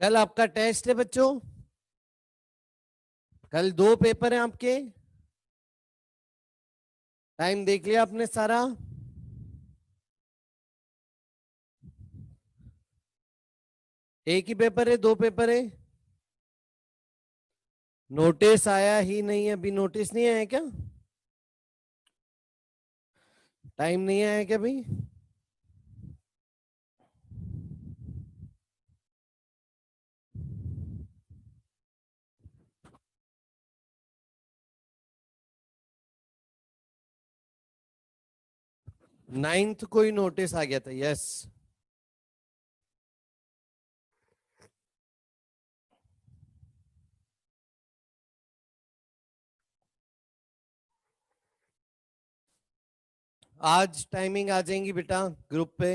कल आपका टेस्ट है बच्चों, कल 2 पेपर हैं आपके। टाइम देख लिया आपने सारा? एक ही पेपर है, 2 पेपर है? नोटिस आया ही नहीं, अभी नोटिस नहीं आया क्या? टाइम नहीं आया क्या भाई? नाइन्थ को ही नोटिस आ गया था, यस। आज टाइमिंग आ जाएंगी बेटा ग्रुप पे।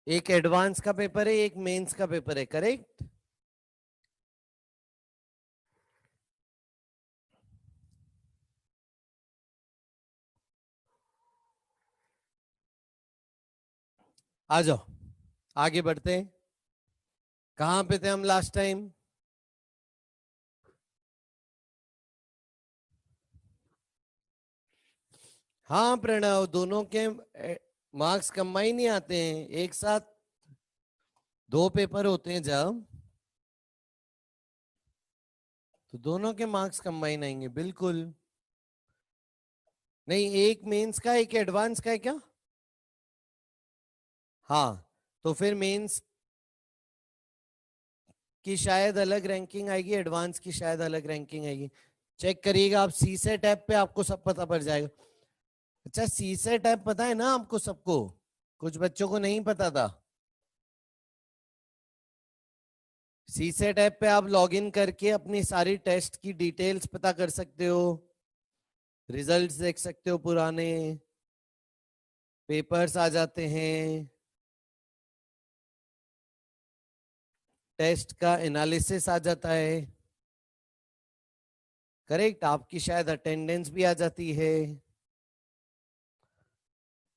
एक एडवांस का पेपर है, एक मेंस का पेपर है, करेक्ट? आ जाओ, आगे बढ़ते हैं। कहां पे थे हम लास्ट टाइम? हाँ प्रणव, दोनों के मार्क्स कंबाइन नहीं आते हैं, एक साथ 2 पेपर होते हैं जब, तो दोनों के मार्क्स कंबाइन आएंगे, बिल्कुल। नहीं, एक मेंस का एक एडवांस का है क्या? हाँ, तो फिर मेंस की शायद अलग रैंकिंग आएगी, एडवांस की शायद अलग रैंकिंग आएगी। चेक करिएगा आप, सी सेट ऐप पे आपको सब पता पड़ जाएगा। अच्छा, सी सेट ऐप पता है ना आपको सबको? कुछ बच्चों को नहीं पता था। सी सेट ऐप पे आप लॉगिन करके अपनी सारी टेस्ट की डिटेल्स पता कर सकते हो, रिजल्ट्स देख सकते हो, पुराने पेपर्स आ जाते हैं, टेस्ट का एनालिसिस आ जाता है, करेक्ट? आपकी शायद अटेंडेंस भी आ जाती है,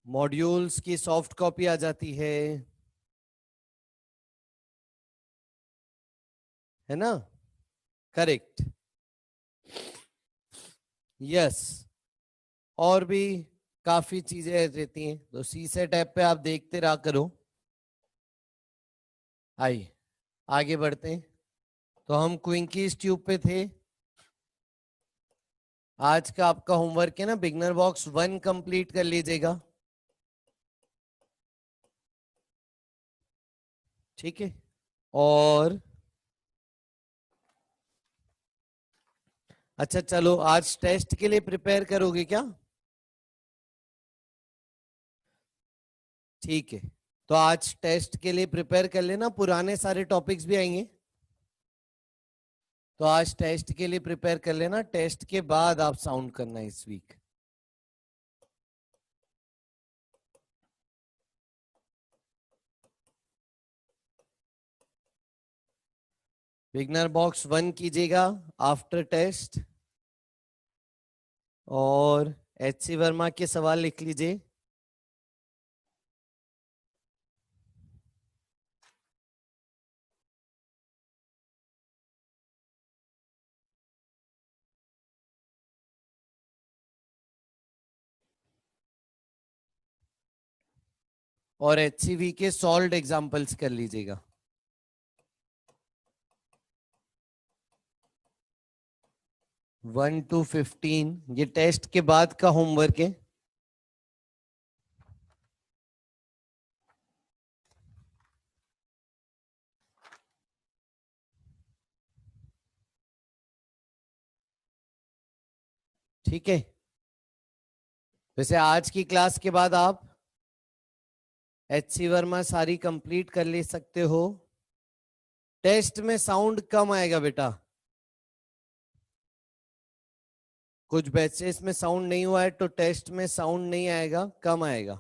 मॉड्यूल्स की सॉफ्ट कॉपी आ जाती है ना? Correct, yes. और भी काफी चीजें रहती हैं, तो सी सेट ऐप पे आप देखते रहा करो। आइए आगे बढ़ते हैं। तो हम क्विंकी ट्यूब पे थे। आज का आपका होमवर्क है ना, बिगनर बॉक्स 1 कंप्लीट कर लीजिएगा, ठीक है? और अच्छा चलो, आज टेस्ट के लिए प्रिपेयर करोगे क्या? ठीक है, तो आज टेस्ट के लिए प्रिपेयर कर लेना, पुराने सारे टॉपिक्स भी आएंगे, तो आज टेस्ट के लिए प्रिपेयर कर लेना। टेस्ट के बाद आप साउंड करना इस वीक। बिगनर बॉक्स 1 कीजिएगा आफ्टर टेस्ट, और एच.सी. वर्मा के सवाल लिख लीजिए। और HCV के सॉल्व्ड एग्जांपल्स कर लीजिएगा। वन टू 15 ये टेस्ट के बाद का होमवर्क है। ठीक है, वैसे आज की क्लास के बाद आप HC वर्मा सारी कंप्लीट कर ले सकते हो। टेस्ट में साउंड कम आएगा बेटा, कुछ बैचेस में साउंड नहीं हुआ है, तो टेस्ट में साउंड नहीं आएगा, कम आएगा।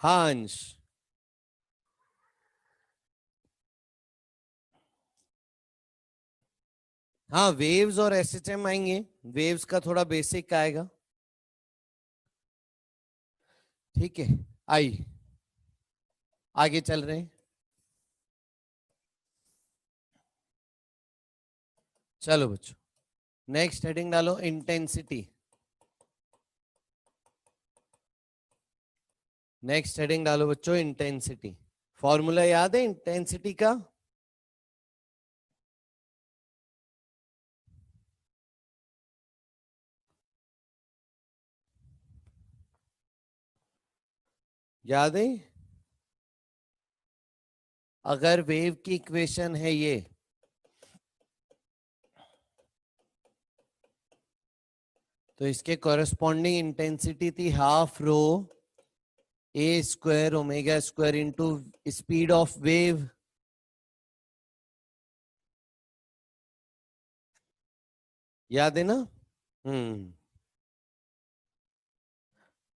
हाँ अंश। हाँ वेव्स और एसएचएम आएंगे। वेव्स का थोड़ा बेसिक आएगा। ठीक है। आई आगे चल रहे हैं। चलो बच्चों नेक्स्ट हेडिंग डालो इंटेंसिटी। नेक्स्ट हेडिंग डालो बच्चों इंटेंसिटी। फॉर्मूला याद है इंटेंसिटी का? याद है? अगर वेव की इक्वेशन है ये, तो इसके कॉरेस्पॉन्डिंग इंटेंसिटी थी half rho A square omega square into speed of wave. याद है ना? हम्म।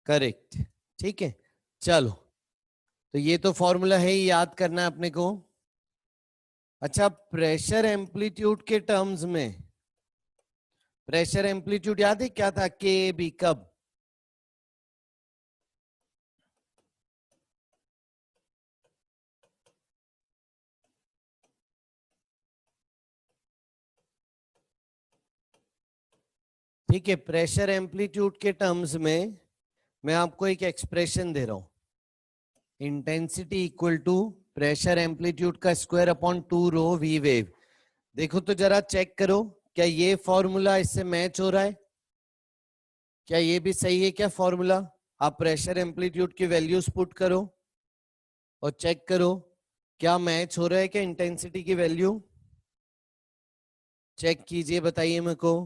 करेक्ट। ठीक है। चलो तो ये तो फॉर्मूला है ही, याद करना है अपने को। अच्छा प्रेशर एम्पलीट्यूड के टर्म्स में, प्रेशर एम्पलीट्यूड याद है क्या था? के बी कब? ठीक है प्रेशर एम्पलीट्यूड के टर्म्स में मैं आपको एक एक्सप्रेशन दे रहा हूं, intensity equal to pressure amplitude का square upon 2 rho v wave. देखो तो जरा चेक करो, क्या ये फॉर्मूला इससे मैच हो रहा है? क्या ये भी सही है क्या फॉर्मूला? आप प्रेशर एम्पलीट्यूड की वैल्यूज पुट करो और चेक करो क्या मैच हो रहा है क्या इंटेंसिटी की वैल्यू। चेक कीजिए बताइए मेरे को।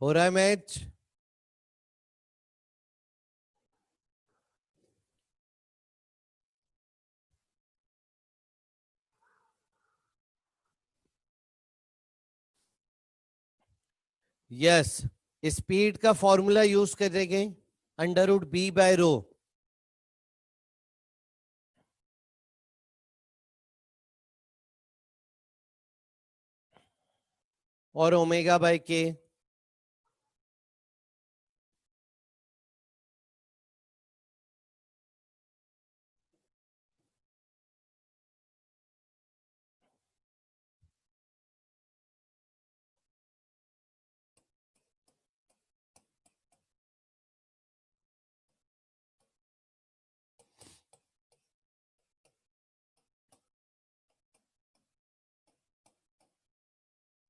हो रहा है मैच? यस। स्पीड का फॉर्मूला यूज करेंगे अंडर रूट बी बाय रो, और ओमेगा बाय के।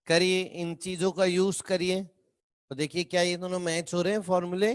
करिए इन चीजों का यूज करिए तो देखिए क्या ये दोनों मैच हो रहे हैं फॉर्मूले।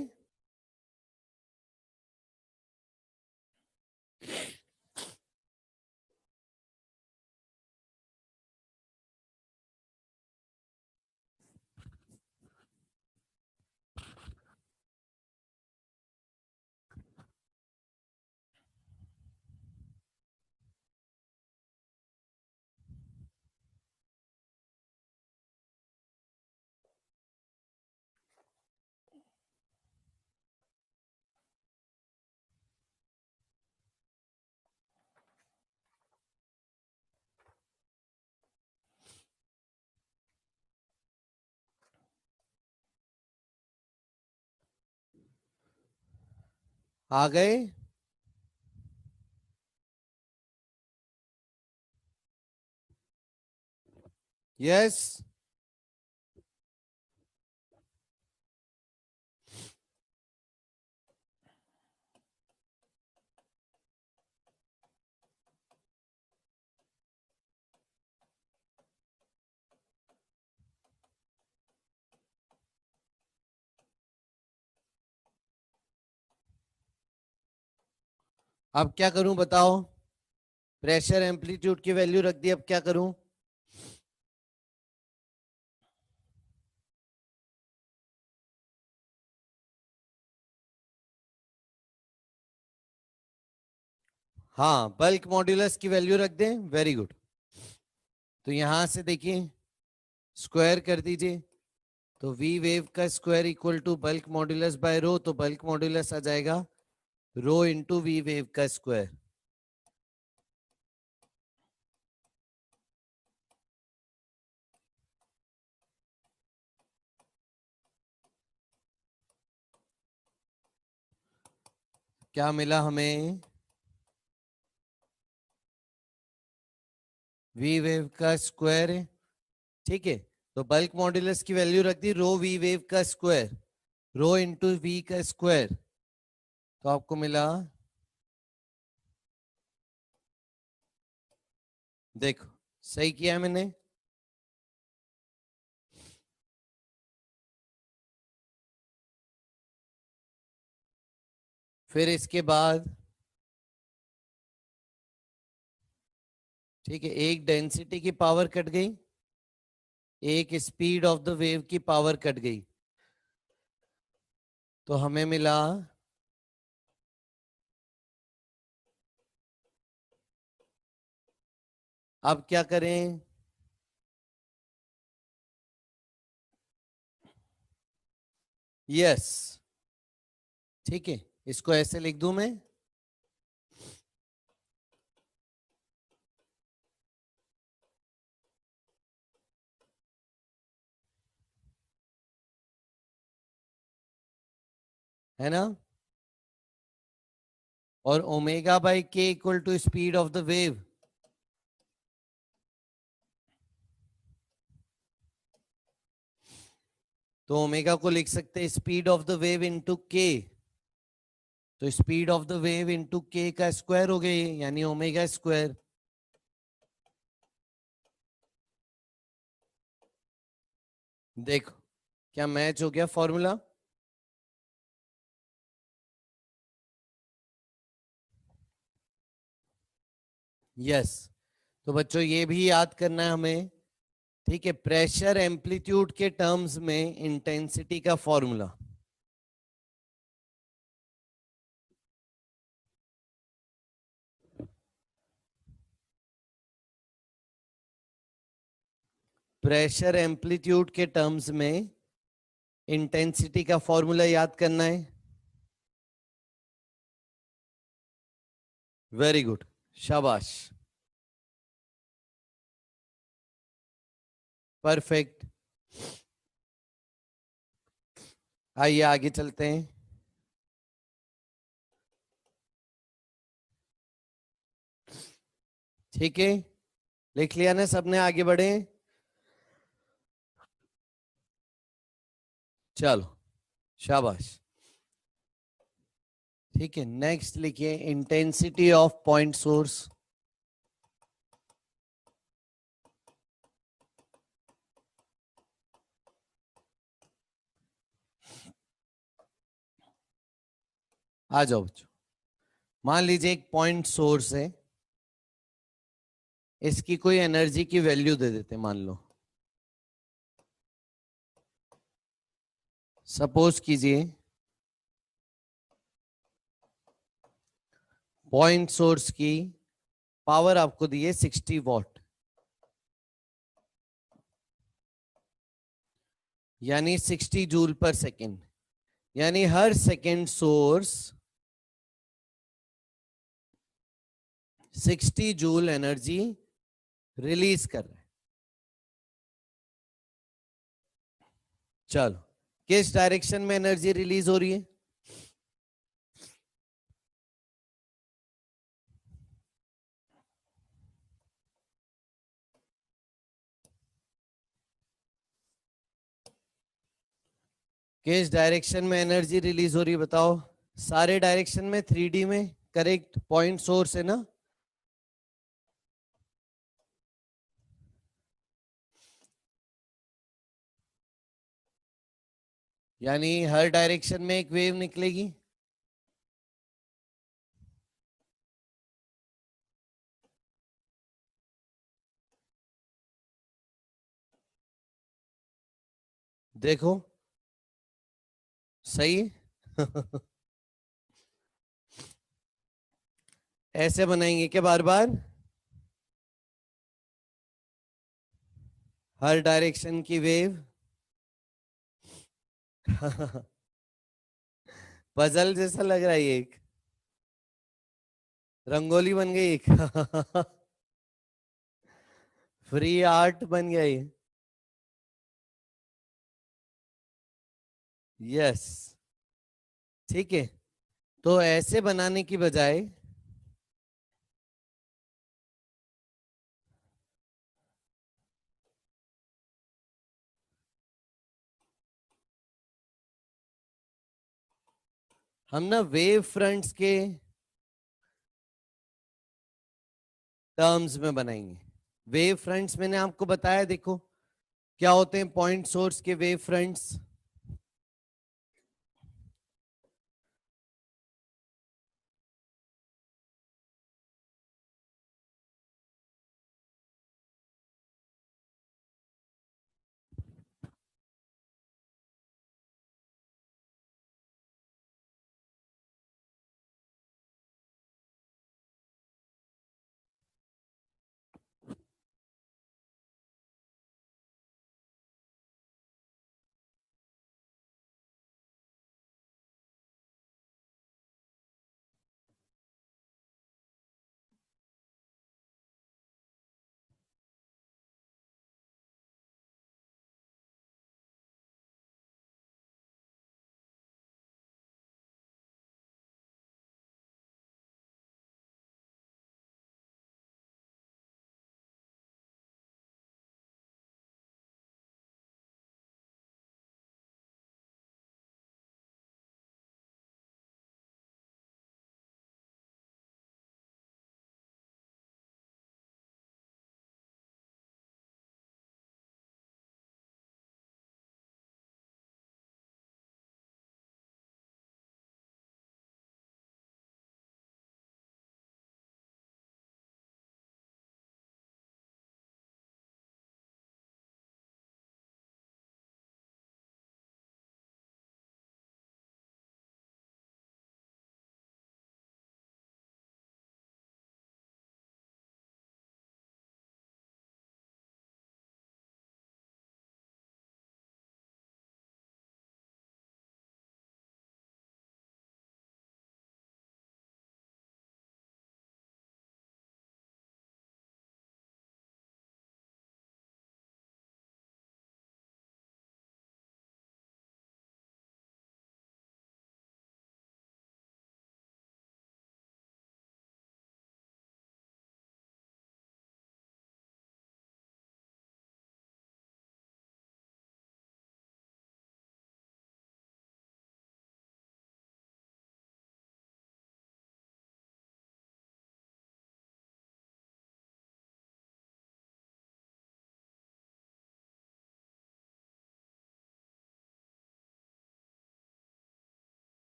आ गए? यस। अब क्या करूं बताओ? प्रेशर एम्पलीट्यूड की वैल्यू रख दी, अब क्या करूं? हाँ, बल्क मॉड्यूलस की वैल्यू रख दें, वेरी गुड। तो यहां से देखिए, स्क्वायर कर दीजिए, तो वी वेव का square equal to bulk modulus by rho, तो बल्क मॉड्यूलस आ जाएगा रो इंटू वी वेव का स्क्वायर। क्या मिला हमें? वी वेव का स्क्वायर है, ठीक है। तो बल्क मॉड्यूलस की वैल्यू रख दी रो वी वेव का स्क्वायर, रो इंटू वी का स्क्वायर, तो आपको मिला, देखो सही किया है मैंने। फिर इसके बाद, ठीक है, एक डेंसिटी की पावर कट गई, एक स्पीड ऑफ द वेव की पावर कट गई, तो हमें मिला, अब क्या करें? यस, ठीक है, इसको ऐसे लिख दूं मैं, है ना? और omega by k equal to speed of the wave, तो ओमेगा को लिख सकते हैं speed of the wave into k, तो speed of the wave into k का स्क्वायर हो गई, यानी ओमेगा स्क्वायर। देखो क्या मैच हो गया फॉर्मूला? यस। तो बच्चों ये भी याद करना है हमें, ठीक है, प्रेशर एम्पलीट्यूड के टर्म्स में इंटेंसिटी का फॉर्मूला। प्रेशर एम्पलीट्यूड के टर्म्स में इंटेंसिटी का फॉर्मूला याद करना है। वेरी गुड, शाबाश, परफेक्ट। आइए आगे चलते हैं। ठीक है, लिख लिया ना सबने? आगे बढ़े, चलो, शाबाश। ठीक है, नेक्स्ट लिखिए इंटेंसिटी ऑफ पॉइंट सोर्स। आ जाओ बच्चों, मान लीजिए एक पॉइंट सोर्स है, इसकी कोई एनर्जी की वैल्यू दे देते, मान लो, सपोज कीजिए पॉइंट सोर्स की पावर आपको दी है 60 वॉट, यानी 60 जूल पर सेकेंड, यानी हर second source 60 joule energy release कर रहा है। चलो, किस डायरेक्शन में एनर्जी रिलीज हो रही है? किस डायरेक्शन में एनर्जी रिलीज हो रही है बताओ? सारे डायरेक्शन में, 3D में, करेक्ट, पॉइंट सोर्स है ना? यानी हर डायरेक्शन में एक वेव निकलेगी। देखो सही। ऐसे बनाएंगे क्या बार बार, हर डायरेक्शन की वेव। पजल जैसा लग रहा है ये, एक रंगोली बन गई एक। फ्री आर्ट बन गया ये। यस, ठीक है। तो ऐसे बनाने की बजाय हम ना वेव फ्रंट्स के टर्म्स में बनाएंगे। वेव फ्रंट्स मैंने आपको बताया, देखो क्या होते हैं पॉइंट सोर्स के वेव फ्रंट्स।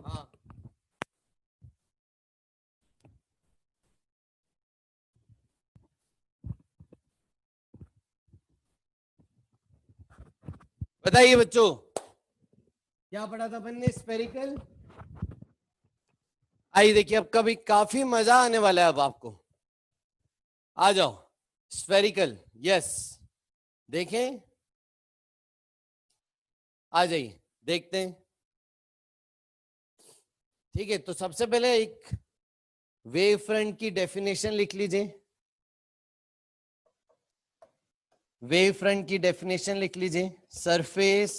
हाँ, बताइए बच्चों, क्या पढ़ा था अपन ने, स्पेरिकल। आइए देखिए, अब कभी काफी मजा आने वाला है अब आपको। आ जाओ, स्फेरिकल। यस, देखें आ जाइए देखते हैं। ठीक है, तो सबसे पहले एक वेव फ्रंट की डेफिनेशन लिख लीजिए। वेव फ्रंट की डेफिनेशन लिख लीजिए। Surface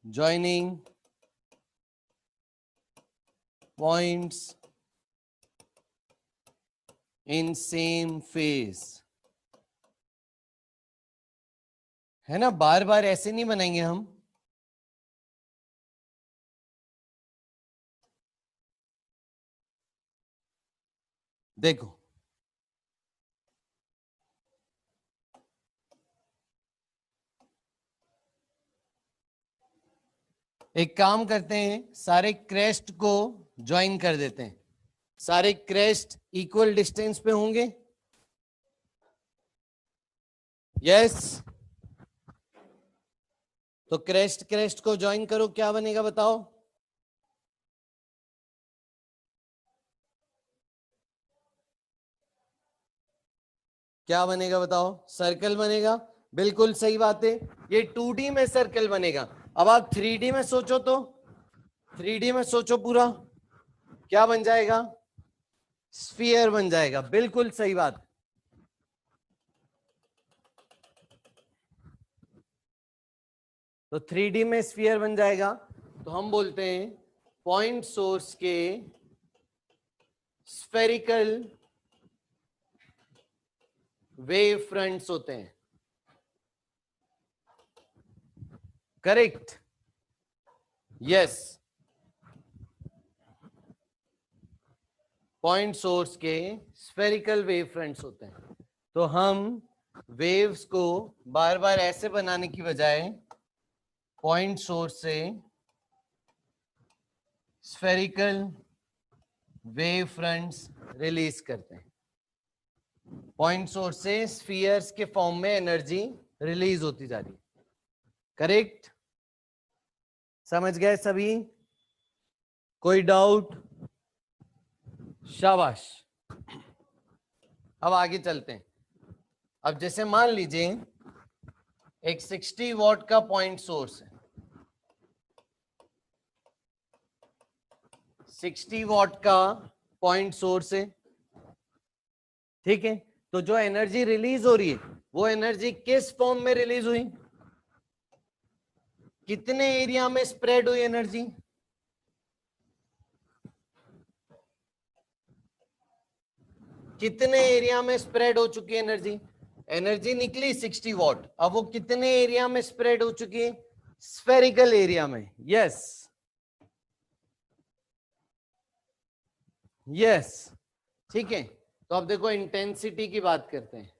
joining points in same phase, है ना। बार बार ऐसे नहीं बनाएंगे हम। देखो एक काम करते हैं, सारे क्रेस्ट को ज्वाइन कर देते हैं। सारे क्रेस्ट इक्वल डिस्टेंस पे होंगे। यस, तो क्रेस्ट क्रेस्ट को ज्वाइन करो, क्या बनेगा बताओ। क्या बनेगा बताओ। सर्कल बनेगा, बिल्कुल सही बात है। ये 2D में सर्कल बनेगा। अब आप 3D में सोचो, तो 3D में सोचो पूरा, क्या बन जाएगा। स्फीयर बन जाएगा, बिल्कुल सही बात। तो 3D में स्फीयर बन जाएगा, तो हम बोलते हैं पॉइंट सोर्स के स्फेरिकल वेव फ्रंट्स होते हैं। Correct, yes. पॉइंट सोर्स के स्फेरिकल वेव फ्रंट्स होते हैं। तो हम वेव्स को बार बार ऐसे बनाने की बजाय पॉइंट सोर्स से स्फेरिकल वेव फ्रंट्स रिलीज करते हैं। पॉइंट सोर्स से स्फीयर्स के फॉर्म में एनर्जी रिलीज होती जा रही है। करेक्ट, समझ गए सभी। कोई डाउट। शाबाश। अब आगे चलते हैं। अब जैसे मान लीजिए एक 60 वॉट का पॉइंट सोर्स है। 60 वॉट का पॉइंट सोर्स है, ठीक है। तो जो एनर्जी रिलीज हो रही है, वो एनर्जी किस फॉर्म में रिलीज हुई, कितने एरिया में स्प्रेड हुई एनर्जी। कितने एरिया में स्प्रेड हो चुकी है एनर्जी। एनर्जी निकली 60 वॉट, अब वो कितने एरिया में स्प्रेड हो चुकी है, स्फेरिकल एरिया में। यस, यस, ठीक है। तो अब देखो इंटेंसिटी की बात करते हैं।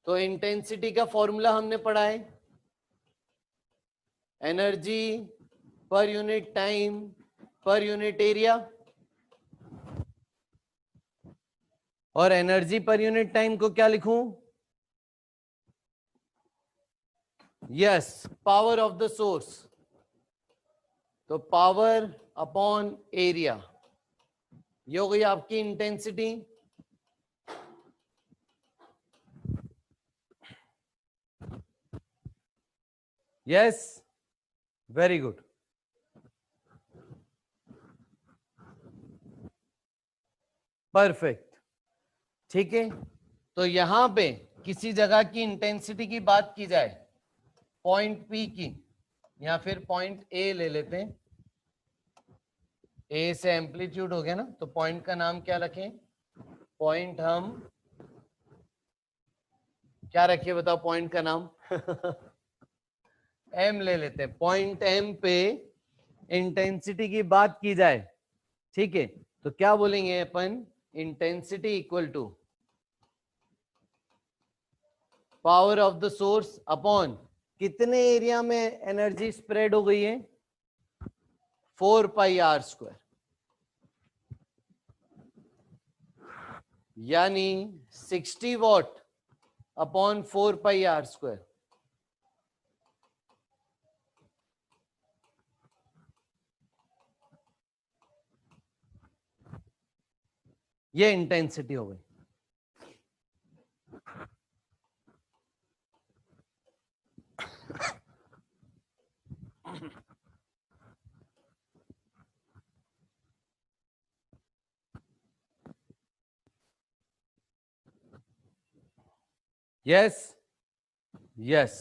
तो इंटेंसिटी का फॉर्मूला हमने पढ़ा है, energy per unit time per unit area. और एनर्जी पर यूनिट टाइम को क्या लिखूं, yes, power of the source. तो पावर अपॉन एरिया, ये हो गई आपकी intensity. Yes, very good. Perfect, ठीक है। तो यहां पे किसी जगह की इंटेंसिटी की बात की जाए, पॉइंट पी की, या फिर पॉइंट ए ले लेते हैं। ए से एम्पलीट्यूड हो गया ना, तो पॉइंट का नाम क्या रखें। पॉइंट हम क्या रखिए बताओ, पॉइंट का नाम एम ले लेते हैं। पॉइंट एम पे इंटेंसिटी की बात की जाए, ठीक है, तो क्या बोलेंगे अपन, intensity equal to power of the source upon कितने एरिया में एनर्जी स्प्रेड हो गई है, 4πr², यानी 60 वॉट अपॉन 4πr²। ये इंटेंसिटी हो गई। यस यस,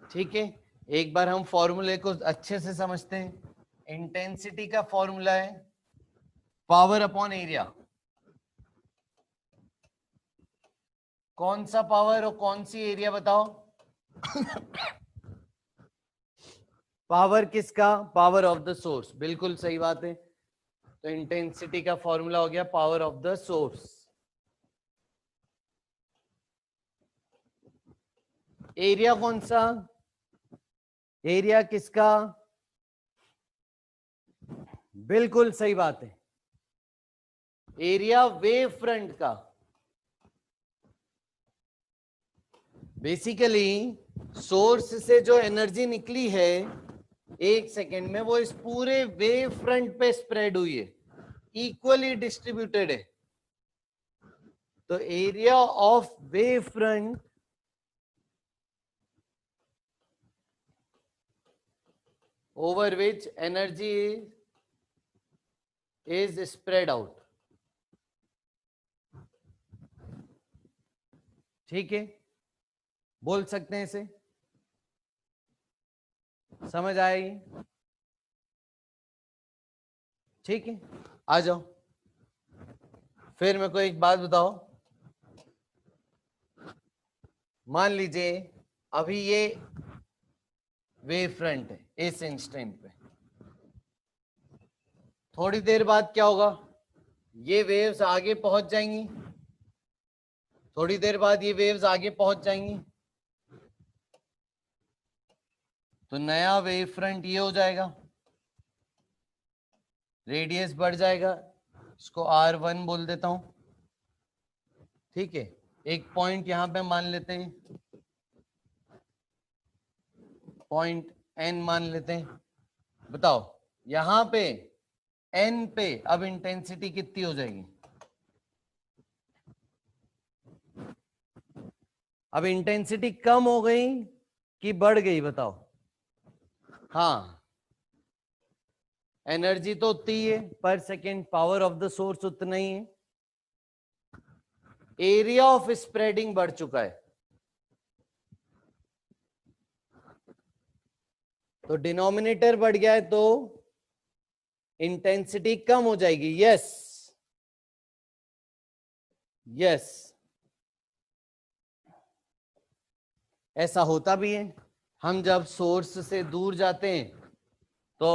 ठीक है। एक बार हम फॉर्मूले को अच्छे से समझते हैं। इंटेंसिटी का फॉर्मूला है पावर अपॉन एरिया। कौन सा पावर और कौन सी एरिया बताओ? पावर किसका? पावर ऑफ द सोर्स, बिल्कुल सही बात है। तो इंटेंसिटी का फॉर्मूला हो गया power of the source. Area कौन सा? एरिया किसका? बिल्कुल सही बात है, एरिया वेव फ्रंट का। बेसिकली सोर्स से जो एनर्जी निकली है 1 सेकेंड में, वो इस पूरे वेव फ्रंट पे स्प्रेड हुई है, इक्वली डिस्ट्रीब्यूटेड है। तो area of wave front over which energy is spread out, ठीक है, बोल सकते हैं इसे, समझ आएगी? ठीक है, आ जाओ। फिर मेरे को एक बात बताओ, मान लीजिए अभी ये वेव फ्रंट है इस इंस्टेंट पे, थोड़ी देर बाद क्या होगा? ये वेव्स आगे पहुंच जाएंगी, थोड़ी देर बाद ये वेव्स आगे पहुंच जाएंगी, तो नया वेव फ्रंट ये हो जाएगा, रेडियस बढ़ जाएगा, इसको R1 बोल देता हूं, ठीक है। एक पॉइंट यहां पे मान लेते हैं, पॉइंट N मान लेते हैं। बताओ यहां पे N पे अब इंटेंसिटी कितनी हो जाएगी? अब इंटेंसिटी कम हो गई कि बढ़ गई बताओ? हाँ, एनर्जी तो उतनी ही है पर second, power of the source उतना ही है, एरिया ऑफ स्प्रेडिंग बढ़ चुका है। तो डिनोमिनेटर बढ़ गया है तो इंटेंसिटी कम हो जाएगी। यस यस, ऐसा होता भी है। हम जब सोर्स से दूर जाते हैं तो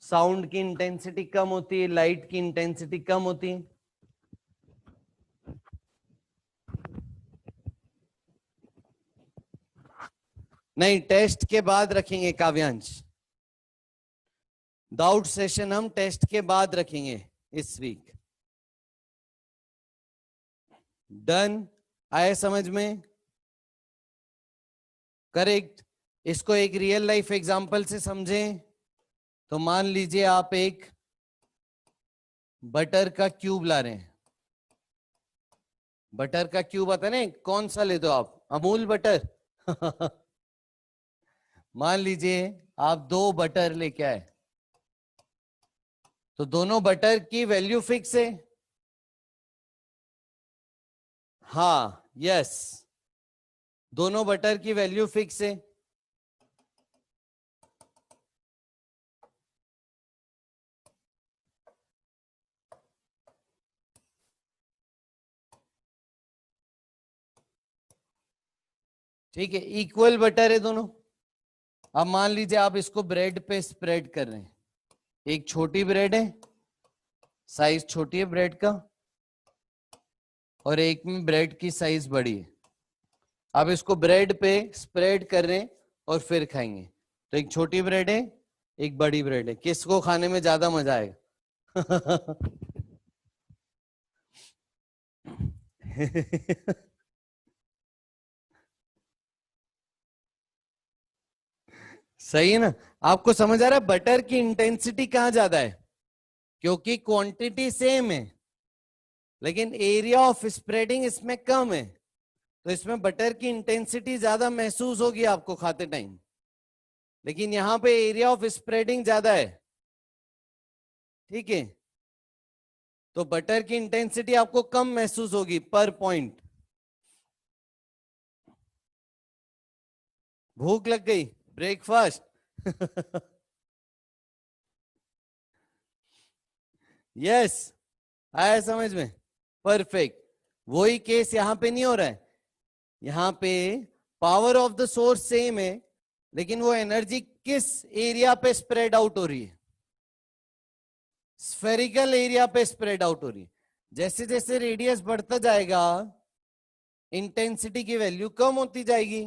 साउंड की इंटेंसिटी कम होती है, लाइट की इंटेंसिटी कम होती है। नहीं, टेस्ट के बाद रखेंगे काव्यांश, डाउट सेशन हम टेस्ट के बाद रखेंगे इस वीक। डन? आए समझ में? करेक्ट। इसको एक रियल लाइफ एग्जांपल से समझें तो मान लीजिए आप एक बटर का क्यूब ला रहे हैं, बटर का क्यूब आता है ना, कौन सा ले दो आप? अमूल बटर। मान लीजिए आप 2 बटर लेके आए, तो दोनों बटर की वैल्यू फिक्स है। हाँ यस, दोनों बटर की वैल्यू फिक्स है। ठीक है, इक्वल बटर है दोनों। अब मान लीजिए आप इसको ब्रेड पे स्प्रेड कर रहे हैं, एक छोटी ब्रेड है, साइज छोटी है ब्रेड का, और एक में ब्रेड की साइज बड़ी है। अब इसको ब्रेड पे स्प्रेड कर रहे हैं और फिर खाएंगे, तो एक छोटी ब्रेड है, एक बड़ी ब्रेड है, किसको खाने में ज्यादा मजा आएगा? सही है ना? आपको समझ आ रहा है बटर की इंटेंसिटी कहां ज्यादा है? क्योंकि क्वांटिटी सेम है लेकिन एरिया ऑफ स्प्रेडिंग इसमें कम है, तो इसमें बटर की इंटेंसिटी ज्यादा महसूस होगी आपको खाते टाइम, लेकिन यहां पे एरिया ऑफ स्प्रेडिंग ज्यादा है। ठीक है, तो बटर की इंटेंसिटी आपको कम महसूस होगी पर पॉइंट। भूख लग गई, ब्रेकफास्ट। यस, आया समझ में? परफेक्ट। वही केस यहां पे नहीं हो रहा है। यहां पे power of the source same है, लेकिन वो एनर्जी किस एरिया पे स्प्रेड आउट हो रही है? स्फेरिकल एरिया पे स्प्रेड आउट हो रही है। जैसे जैसे रेडियस बढ़ता जाएगा, इंटेंसिटी की वैल्यू कम होती जाएगी।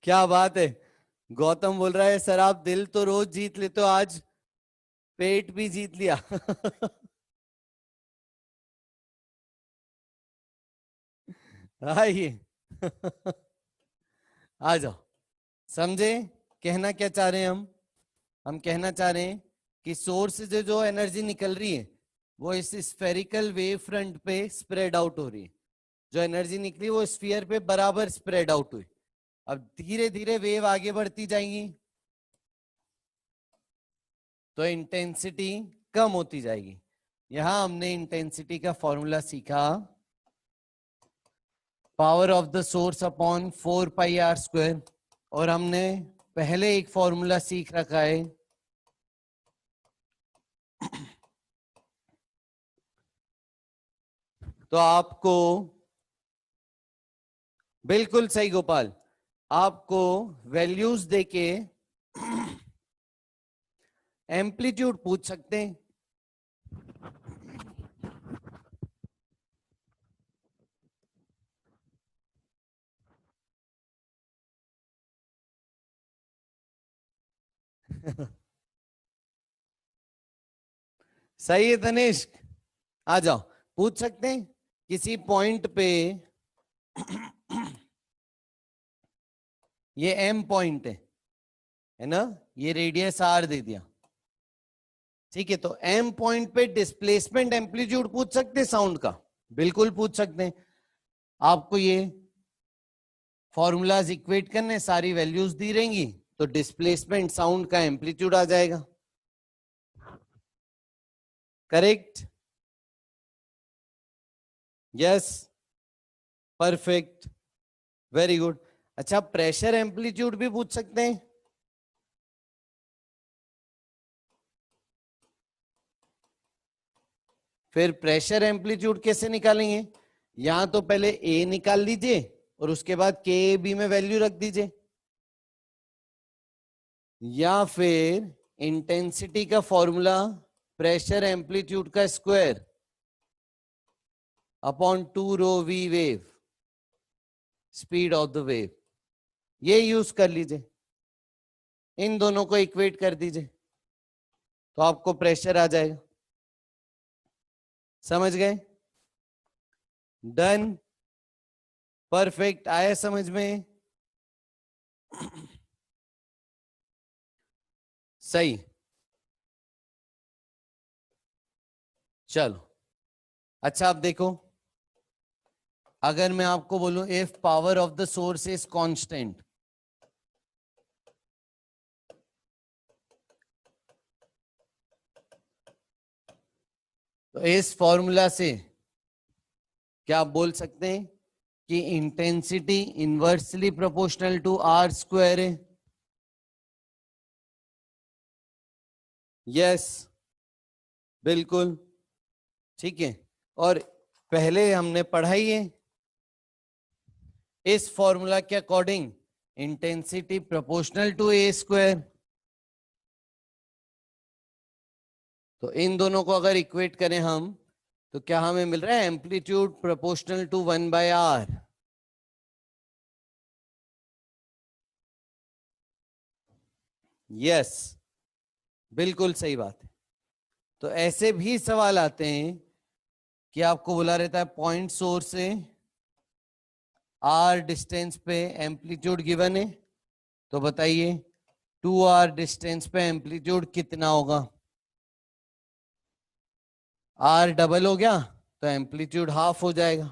क्या बात है। गौतम बोल रहा है सर आप दिल तो रोज जीत लेते हो, आज पेट भी जीत लिया। आइए। आ जाओ। समझे कहना क्या चाह रहे हैं हम कहना चाह रहे हैं कि सोर्स से जो एनर्जी निकल रही है वो इस स्फेरिकल वेव फ्रंट पे स्प्रेड आउट हो रही है। जो एनर्जी निकली वो स्फीयर पे बराबर स्प्रेड आउट हुई। अब धीरे धीरे वेव आगे बढ़ती जाएंगी तो इंटेंसिटी कम होती जाएगी। यहां हमने इंटेंसिटी का फॉर्मूला सीखा, power of the source upon 4πr²। और हमने पहले एक फॉर्मूला सीख रखा है, तो आपको बिल्कुल सही गोपाल, आपको वैल्यूज देके एम्पलीट्यूड पूछ सकते हैं। सही है तनिष्क, आ जाओ। पूछ सकते हैं किसी पॉइंट पे, ये एम पॉइंट है ना, ये रेडियस आर दे दिया, ठीक है। तो एम पॉइंट पे डिस्प्लेसमेंट एम्पलीट्यूड पूछ सकते हैं साउंड का, बिल्कुल पूछ सकते हैं। आपको ये फॉर्मूलाज इक्वेट करने, सारी वैल्यूज दी रहेंगी तो डिस्प्लेसमेंट साउंड का एम्पलीट्यूड आ जाएगा। Correct? Yes, perfect, very good. अच्छा, प्रेशर एम्पलीट्यूड भी पूछ सकते हैं। फिर प्रेशर एम्पलीट्यूड कैसे निकालेंगे? यहां तो पहले ए निकाल लीजिए और उसके बाद के बी में वैल्यू रख दीजिए, या फिर इंटेंसिटी का फॉर्मूला प्रेशर एम्पलीट्यूड का square upon 2ρv wave, speed of the wave, ये यूज कर लीजिए। इन दोनों को इक्वेट कर दीजिए तो आपको प्रेशर आ जाएगा। समझ गए? डन, परफेक्ट, आया समझ में? सही। चलो, अच्छा अब देखो, अगर मैं आपको बोलूं if power of the source is constant, तो इस फॉर्मूला से क्या आप बोल सकते हैं कि intensity inversely proportional to r square है? यस, बिल्कुल, ठीक है। और पहले हमने पढ़ाई है इस फॉर्मूला के according intensity proportional to A square, तो इन दोनों को अगर इक्वेट करें हम तो क्या हमें मिल रहा है? Amplitude proportional to 1/r। Yes, बिल्कुल सही बात है। तो ऐसे भी सवाल आते हैं कि आपको बुला रहता है पॉइंट सोर्स से आर डिस्टेंस पे एम्पलीट्यूड गिवन है, तो बताइए 2r डिस्टेंस पे एम्पलीट्यूड कितना होगा? r डबल हो गया तो एम्पलीट्यूड हाफ हो जाएगा।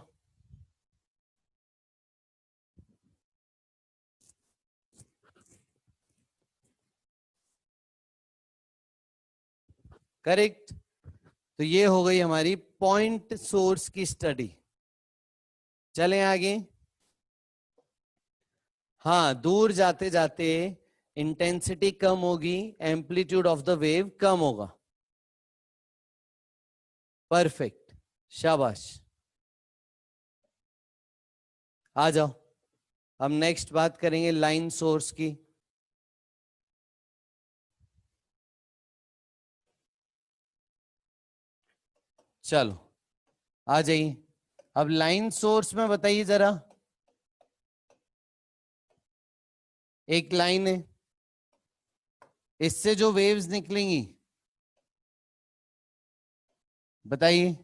करेक्ट। तो ये हो गई हमारी पॉइंट सोर्स की स्टडी। चलें आगे। हाँ, दूर जाते जाते इंटेंसिटी कम होगी, एम्पलीट्यूड ऑफ द वेव कम होगा। परफेक्ट, शाबाश। आ जाओ, हम नेक्स्ट बात करेंगे लाइन सोर्स की। चलो आ जाइए। अब लाइन सोर्स में बताइए जरा, एक लाइन है, इससे जो वेव्स निकलेंगी बताइए,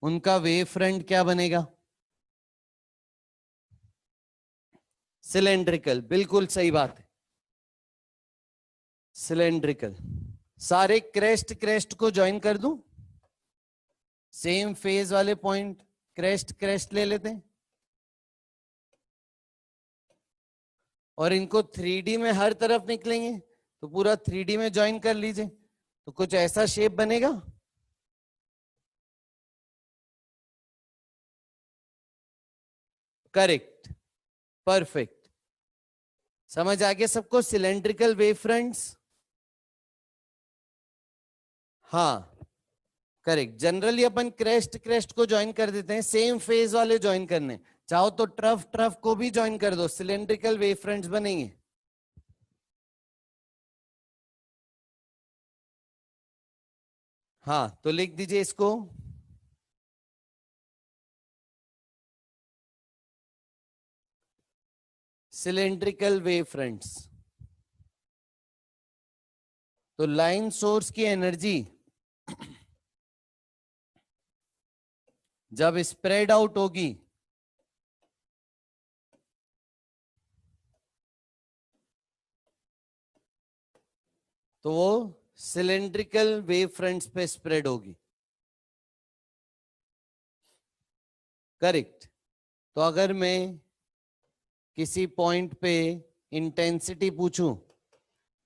उनका वेव फ्रंट क्या बनेगा? सिलेंड्रिकल, बिल्कुल सही बात है, सिलेंड्रिकल। सारे क्रेस्ट क्रेस्ट को ज्वाइन कर दूं, सेम फेज वाले पॉइंट, क्रेस्ट क्रेस्ट ले लेते हैं और इनको 3D में हर तरफ निकलेंगे तो पूरा 3D में ज्वाइन कर लीजिए, तो कुछ ऐसा शेप बनेगा। Correct, perfect. समझ आ गया सबको, सिलेंड्रिकल वेव फ्रंट्स। हाँ करेक्ट, जनरली अपन क्रेस्ट क्रेस्ट को ज्वाइन कर देते हैं, सेम फेज वाले ज्वाइन करने, चाहो तो ट्रफ ट्रफ को भी ज्वाइन कर दो, सिलेंड्रिकल वेव फ्रंट्स बनेंगे। हाँ तो लिख दीजिए इसको, सिलेंड्रिकल वेव फ्रंट्स। तो लाइन सोर्स की एनर्जी जब स्प्रेड आउट होगी तो वो सिलेंड्रिकल वेव फ्रंट्स पे स्प्रेड होगी। करेक्ट। तो अगर मैं किसी पॉइंट पे इंटेंसिटी पूछूं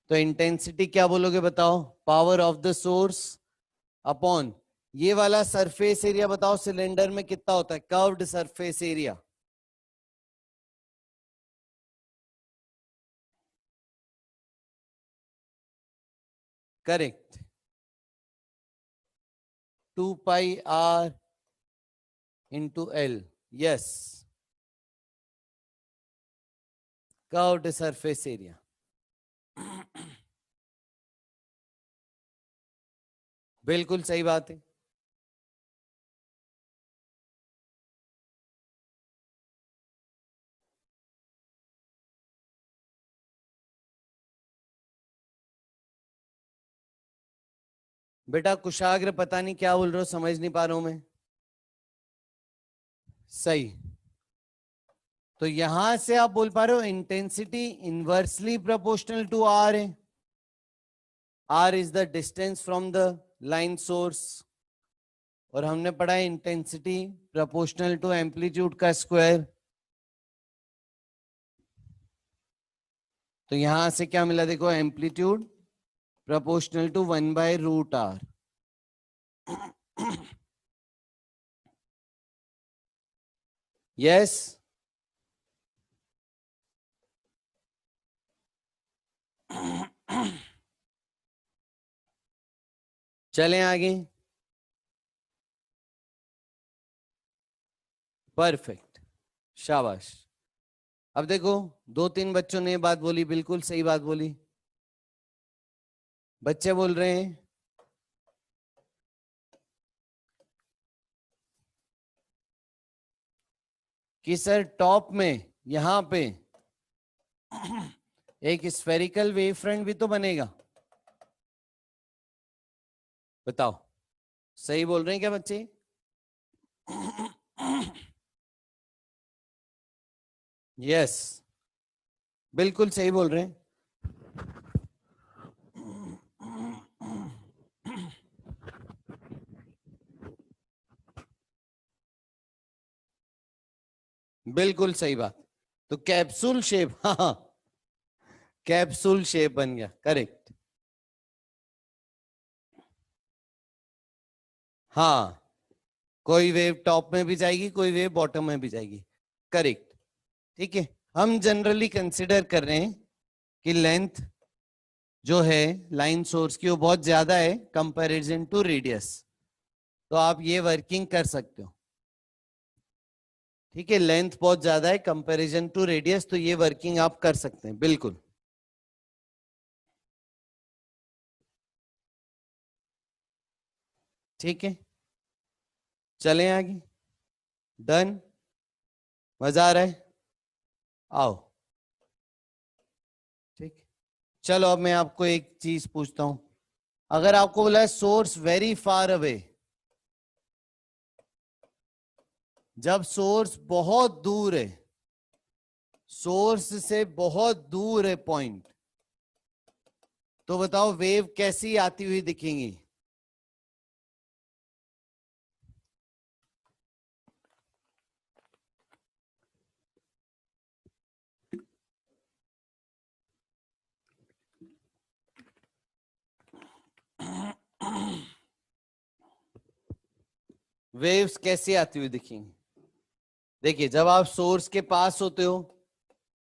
तो इंटेंसिटी क्या बोलोगे बताओ? Power of the source upon ये वाला सरफेस एरिया, बताओ सिलेंडर में कितना होता है? Curved surface area. Correct, 2πr into L. Yes, curved surface area. बिल्कुल सही बात है। बेटा कुशाग्र पता नहीं क्या बोल रहे हो, समझ नहीं पा रहा हूं मैं। सही। तो यहां से आप बोल पा रहे हो intensity inversely proportional to r है। R is the distance from the line source, और हमने पढ़ा है इंटेंसिटी प्रोपोर्शनल टू एम्पलीट्यूड का स्क्वायर। तो यहां से क्या मिला देखो, amplitude proportional to 1/√r। Yes, चलें आगे। परफेक्ट, शाबाश। अब देखो, दो तीन बच्चों ने बात बोली, बिल्कुल सही बात बोली। बच्चे बोल रहे हैं कि सर टॉप में यहां पे एक स्फेरिकल वेव फ्रंट भी तो बनेगा, बताओ सही बोल रहे हैं क्या बच्चे? यस, बिल्कुल सही बोल रहे हैं। बिल्कुल सही बात। तो कैप्सूल शेप, हाँ कैप्सूल शेप बन गया, करेक्ट। हाँ, कोई वेव टॉप में भी जाएगी, कोई वेव बॉटम में भी जाएगी, करेक्ट। ठीक है, हम जनरली कंसिडर कर रहे हैं कि लेंथ जो है लाइन सोर्स की वो बहुत ज्यादा है कंपैरिजन टू रेडियस, तो आप ये वर्किंग कर सकते हो। ठीक है, लेंथ बहुत ज्यादा है कंपैरिजन टू रेडियस, तो ये वर्किंग आप कर सकते हैं बिल्कुल। ठीक है, चलें आगे। डन, मजा आ रहा है, आओ। ठीक, चलो अब मैं आपको एक चीज पूछता हूं। अगर आपको बोला है सोर्स वेरी फार अवे, जब सोर्स बहुत दूर है, सोर्स से बहुत दूर है पॉइंट, तो बताओ वेव कैसी आती हुई दिखेंगी? वेव्स कैसी आती हुई दिखेंगी? देखिए, जब आप सोर्स के पास होते हो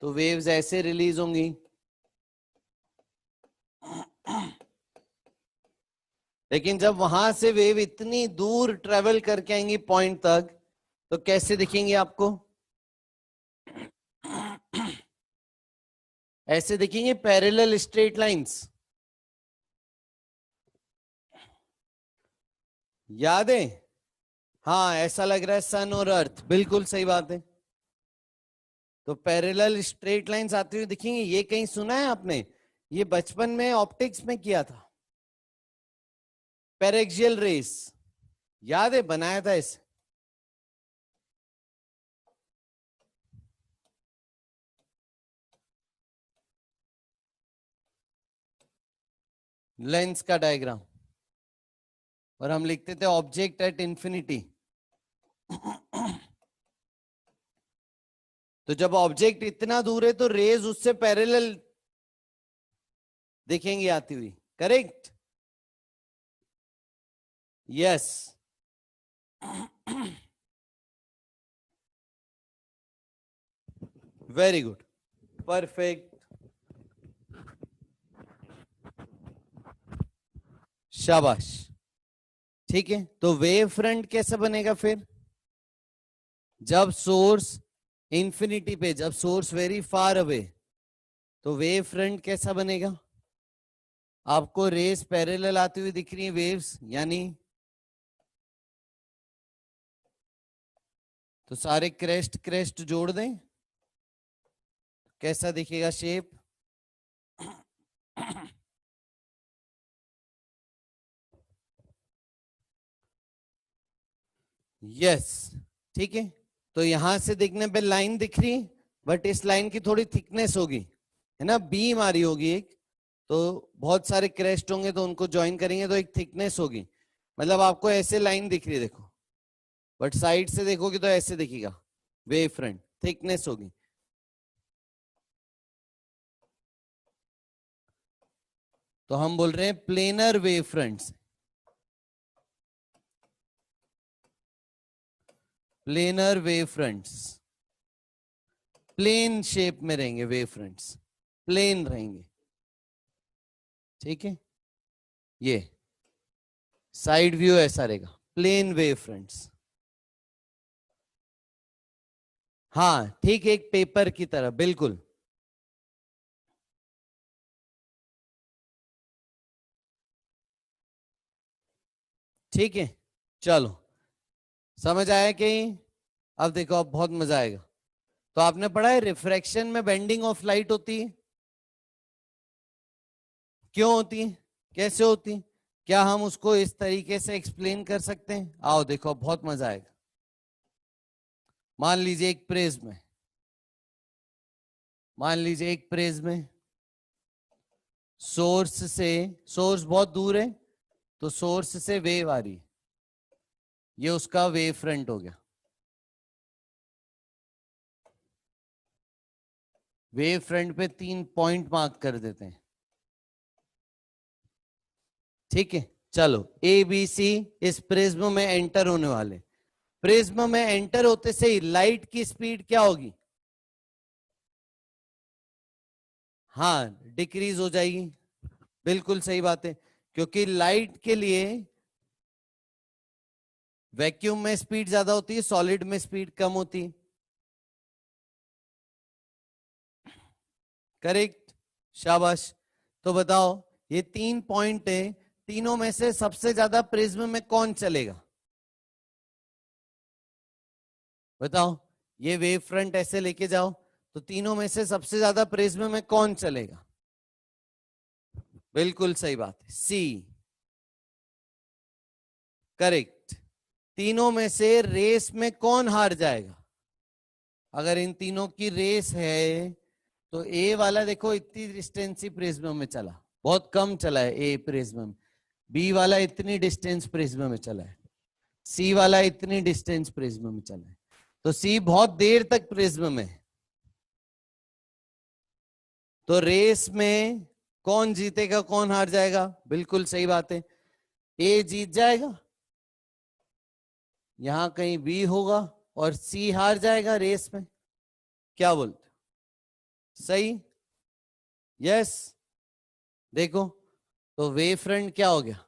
तो वेव्स ऐसे रिलीज होंगी, लेकिन जब वहां से वेव इतनी दूर ट्रेवल करके आएंगी पॉइंट तक, तो कैसे दिखेंगी आपको? ऐसे दिखेंगे, पैरेलल स्ट्रेट लाइंस। याद है? हाँ, ऐसा लग रहा है सन और अर्थ, बिल्कुल सही बात है। तो पैरेलल स्ट्रेट लाइंस आती हुई दिखेंगी। ये कहीं सुना है आपने? ये बचपन में ऑप्टिक्स में किया था, पेरेक्सियल रेस, याद है? बनाया था इसे। लेंस का डायग्राम, और हम लिखते थे ऑब्जेक्ट एट इंफिनिटी। तो जब ऑब्जेक्ट इतना दूर है तो रेज उससे पैरेलल दिखेंगी आती हुई, correct? Yes, very good, perfect, शाबाश। ठीक है, तो वेव फ्रंट कैसा बनेगा फिर? जब सोर्स इंफिनिटी पे, जब सोर्स वेरी फार अवे, तो वेव फ्रंट कैसा बनेगा? आपको रेस पैरेलल आती हुई दिख रही है, वेव्स यानी, तो सारे क्रेस्ट क्रेस्ट जोड़ दें, कैसा दिखेगा शेप? यस, ठीक है। तो यहां से देखने पे लाइन दिख रही, बट इस लाइन की थोड़ी थिकनेस होगी, है ना, बीम आ रही होगी एक, तो बहुत सारे क्रेस्ट होंगे तो उनको ज्वाइन करेंगे तो एक थिकनेस होगी। मतलब आपको ऐसे लाइन दिख रही है, देखो, बट साइड से देखोगे तो ऐसे दिखेगा, वेव फ्रंट थिकनेस होगी। तो हम बोल रहे हैं planar wave fronts, planar wave fronts, plane shape में रहेंगे वेव फ्रंट्स, प्लेन रहेंगे। ठीक है, ये साइड व्यू ऐसा रहेगा, प्लेन वेव फ्रंट्स। हाँ ठीक, एक पेपर की तरह, बिल्कुल। ठीक है, चलो, समझ आया कहीं? अब देखो, अब बहुत मजा आएगा। तो आपने पढ़ा है रिफ्रैक्शन में बेंडिंग ऑफ लाइट होती है, क्यों होती है, कैसे होती है? क्या हम उसको इस तरीके से एक्सप्लेन कर सकते हैं? आओ देखो, बहुत मजा आएगा। मान लीजिए एक प्रेस में, मान लीजिए एक प्रेस में सोर्स से, सोर्स बहुत दूर है, तो सोर्स से वेव आ रही है, ये उसका वेव फ्रंट हो गया। वेव फ्रंट पे 3 पॉइंट मार्क कर देते हैं। ठीक है, चलो ए बी सी इस प्रिज्म में एंटर होने वाले, प्रिज्म में एंटर होते से ही लाइट की स्पीड क्या होगी? हाँ, डिक्रीज हो जाएगी। बिल्कुल सही बात है, क्योंकि लाइट के लिए वैक्यूम में स्पीड ज्यादा होती है, सॉलिड में स्पीड कम होती है। करेक्ट, शाबाश। तो बताओ, ये 3 पॉइंट है, तीनों में से सबसे ज्यादा प्रिज्म में कौन चलेगा? बताओ, ये वेव फ्रंट ऐसे लेके जाओ, तो तीनों में से सबसे ज्यादा प्रिज्म में कौन चलेगा? बिल्कुल सही बात है, सी। करेक्ट। तीनों में से रेस में कौन हार जाएगा? अगर इन तीनों की रेस है, तो ए वाला देखो इतनी डिस्टेंस ही प्रिज्म में चला, बहुत कम चला है ए प्रिज्म में। बी वाला इतनी डिस्टेंस प्रिज्म में चला है। सी वाला इतनी डिस्टेंस प्रिज्म में चला है। तो सी बहुत देर तक प्रिज्म में है। तो रेस में कौन जीतेगा, कौन हार जाएगा? बिल्कुल सही बात है, ए जीत जाएगा, यहां कहीं बी होगा, और सी हार जाएगा रेस में। क्या बोलते हो? सही? यस। देखो, तो वेव फ्रंट क्या हो गया?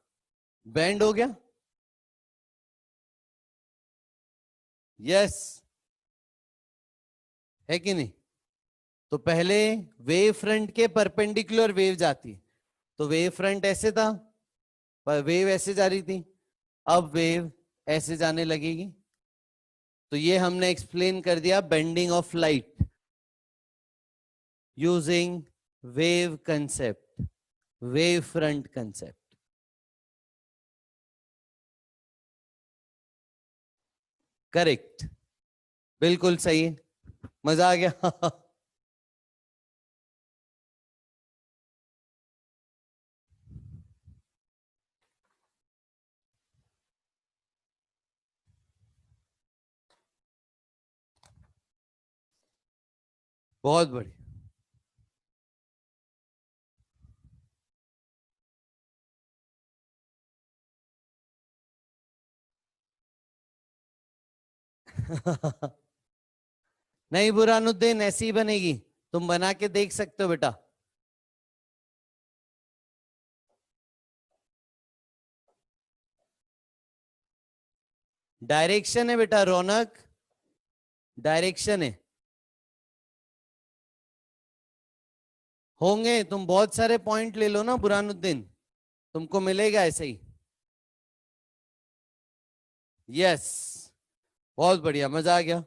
बैंड हो गया। यस, है कि नहीं? तो पहले वेव फ्रंट के परपेंडिकुलर वेव जाती है, तो वेव फ्रंट ऐसे था, पर वेव ऐसे जा रही थी। अब वेव ऐसे जाने लगेगी। तो ये हमने एक्सप्लेन कर दिया, bending of light using wave concept, wave front concept. Correct, बिल्कुल सही है। मजा आ गया। बहुत बढ़िया। नहीं बुरानुद्दीन, ऐसी ही बनेगी, तुम बना के देख सकते हो बेटा। डायरेक्शन है बेटा रौनक, डायरेक्शन है। होंगे, तुम बहुत सारे पॉइंट ले लो ना बुरानुद्दीन, तुमको मिलेगा ऐसे ही। यस, बहुत बढ़िया, मजा आ गया,